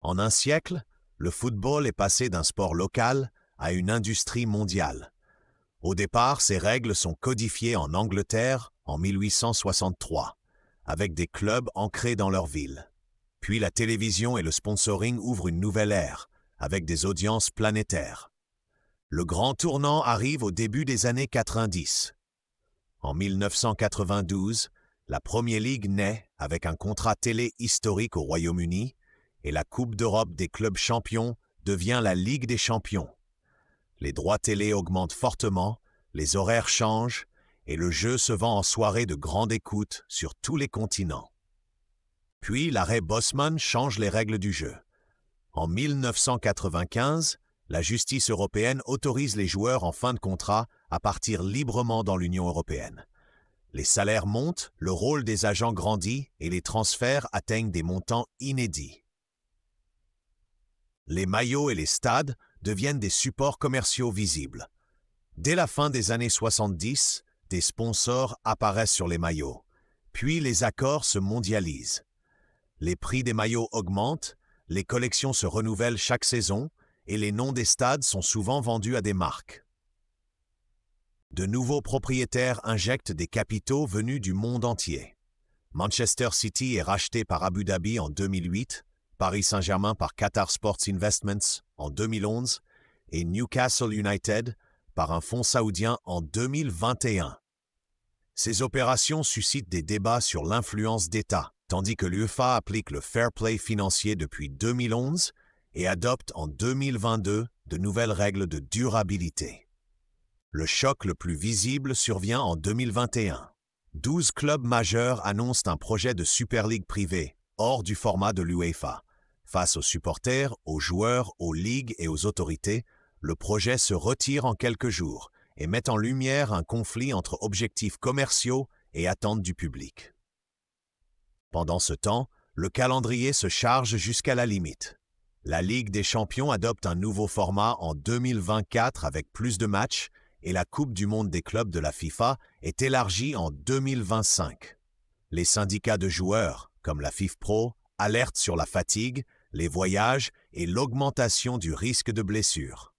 En un siècle, le football est passé d'un sport local à une industrie mondiale. Au départ, ces règles sont codifiées en Angleterre en 1863, avec des clubs ancrés dans leur ville. Puis la télévision et le sponsoring ouvrent une nouvelle ère, avec des audiences planétaires. Le grand tournant arrive au début des années 90. En 1992, la Premier League naît avec un contrat télé historique au Royaume-Uni et la Coupe d'Europe des clubs champions devient la Ligue des champions. Les droits télé augmentent fortement, les horaires changent et le jeu se vend en soirée de grande écoute sur tous les continents. Puis l'arrêt Bosman change les règles du jeu. En 1995, la justice européenne autorise les joueurs en fin de contrat à partir librement dans l'Union européenne. Les salaires montent, le rôle des agents grandit et les transferts atteignent des montants inédits. Les maillots et les stades deviennent des supports commerciaux visibles. Dès la fin des années 70, des sponsors apparaissent sur les maillots. Puis les accords se mondialisent. Les prix des maillots augmentent, les collections se renouvellent chaque saison et les noms des stades sont souvent vendus à des marques. De nouveaux propriétaires injectent des capitaux venus du monde entier. Manchester City est racheté par Abu Dhabi en 2008, Paris Saint-Germain par Qatar Sports Investments en 2011 et Newcastle United par un fonds saoudien en 2021. Ces opérations suscitent des débats sur l'influence d'État, tandis que l'UEFA applique le fair play financier depuis 2011 et adopte en 2022 de nouvelles règles de durabilité. Le choc le plus visible survient en 2021. 12 clubs majeurs annoncent un projet de Super League privée, hors du format de l'UEFA. Face aux supporters, aux joueurs, aux ligues et aux autorités, le projet se retire en quelques jours et met en lumière un conflit entre objectifs commerciaux et attentes du public. Pendant ce temps, le calendrier se charge jusqu'à la limite. La Ligue des champions adopte un nouveau format en 2024 avec plus de matchs et la Coupe du monde des clubs de la FIFA est élargie en 2025. Les syndicats de joueurs, comme la FIFPro, alertent sur la fatigue, les voyages et l'augmentation du risque de blessure.